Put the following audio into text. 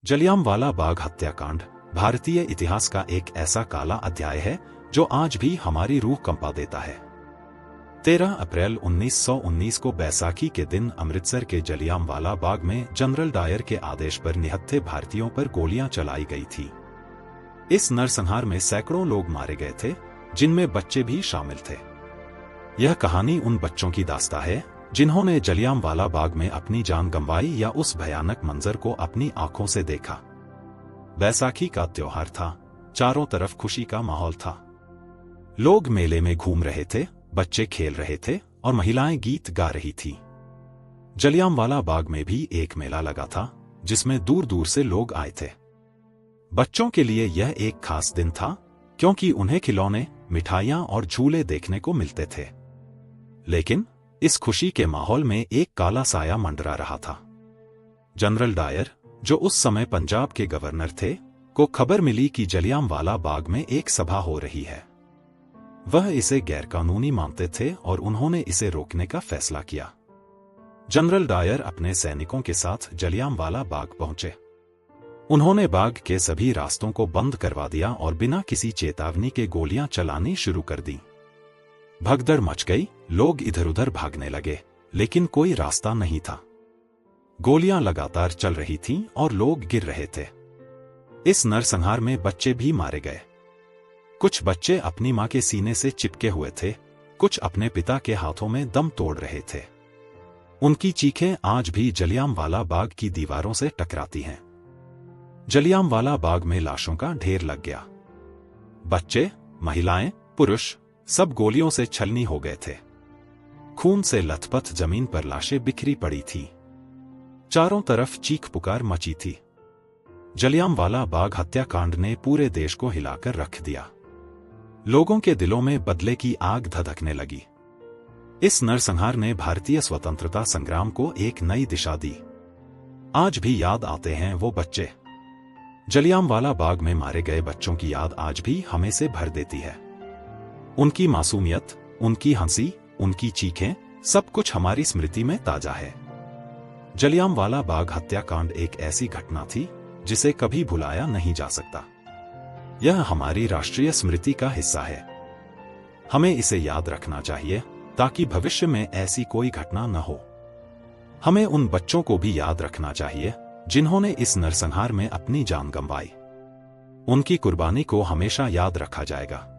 जलियांवाला बाग हत्याकांड भारतीय इतिहास का एक ऐसा काला अध्याय है जो आज भी हमारी रूह कंपा देता है। 13 अप्रैल 1919 को बैसाखी के दिन अमृतसर के जलियांवाला बाग में जनरल डायर के आदेश पर निहत्थे भारतीयों पर गोलियां चलाई गई थी। इस नरसंहार में सैकड़ों लोग मारे गए थे, जिनमें बच्चे भी शामिल थे। यह कहानी उन बच्चों की दास्तां है जिन्होंने जलियांवाला बाग में अपनी जान गंवाई या उस भयानक मंजर को अपनी आंखों से देखा। बैसाखी का त्योहार था, चारों तरफ खुशी का माहौल था। लोग मेले में घूम रहे थे, बच्चे खेल रहे थे और महिलाएं गीत गा रही थीं। जलियांवाला बाग में भी एक मेला लगा था जिसमें दूर दूर से लोग आए थे। बच्चों के लिए यह एक खास दिन था क्योंकि उन्हें खिलौने, मिठाइयां और झूले देखने को मिलते थे। लेकिन इस खुशी के माहौल में एक काला साया मंडरा रहा था। जनरल डायर, जो उस समय पंजाब के गवर्नर थे, को खबर मिली कि जलियांवाला बाग में एक सभा हो रही है। वह इसे गैरकानूनी मानते थे और उन्होंने इसे रोकने का फैसला किया। जनरल डायर अपने सैनिकों के साथ जलियांवाला बाग पहुंचे। उन्होंने बाग के सभी रास्तों को बंद करवा दिया और बिना किसी चेतावनी के गोलियां चलानी शुरू कर दी। भगदड़ मच गई, लोग इधर उधर भागने लगे, लेकिन कोई रास्ता नहीं था। गोलियां लगातार चल रही थीं और लोग गिर रहे थे। इस नरसंहार में बच्चे भी मारे गए। कुछ बच्चे अपनी मां के सीने से चिपके हुए थे, कुछ अपने पिता के हाथों में दम तोड़ रहे थे। उनकी चीखें आज भी जलियांवाला बाग की दीवारों से टकराती हैं। जलियांवाला बाग में लाशों का ढेर लग गया। बच्चे, महिलाएं, पुरुष सब गोलियों से छलनी हो गए थे। खून से लथपथ जमीन पर लाशें बिखरी पड़ी थीं। चारों तरफ चीख पुकार मची थी। जलियांवाला बाग हत्याकांड ने पूरे देश को हिलाकर रख दिया। लोगों के दिलों में बदले की आग धधकने लगी। इस नरसंहार ने भारतीय स्वतंत्रता संग्राम को एक नई दिशा दी। आज भी याद आते हैं वो बच्चे। जलियांवाला बाग में मारे गए बच्चों की याद आज भी हमें से भर देती है। उनकी मासूमियत, उनकी हंसी, उनकी चीखें, सब कुछ हमारी स्मृति में ताजा है। जलियांवाला बाग हत्याकांड एक ऐसी घटना थी जिसे कभी भुलाया नहीं जा सकता। यह हमारी राष्ट्रीय स्मृति का हिस्सा है। हमें इसे याद रखना चाहिए ताकि भविष्य में ऐसी कोई घटना न हो। हमें उन बच्चों को भी याद रखना चाहिए जिन्होंने इस नरसंहार में अपनी जान गंवाई। उनकी कुर्बानी को हमेशा याद रखा जाएगा।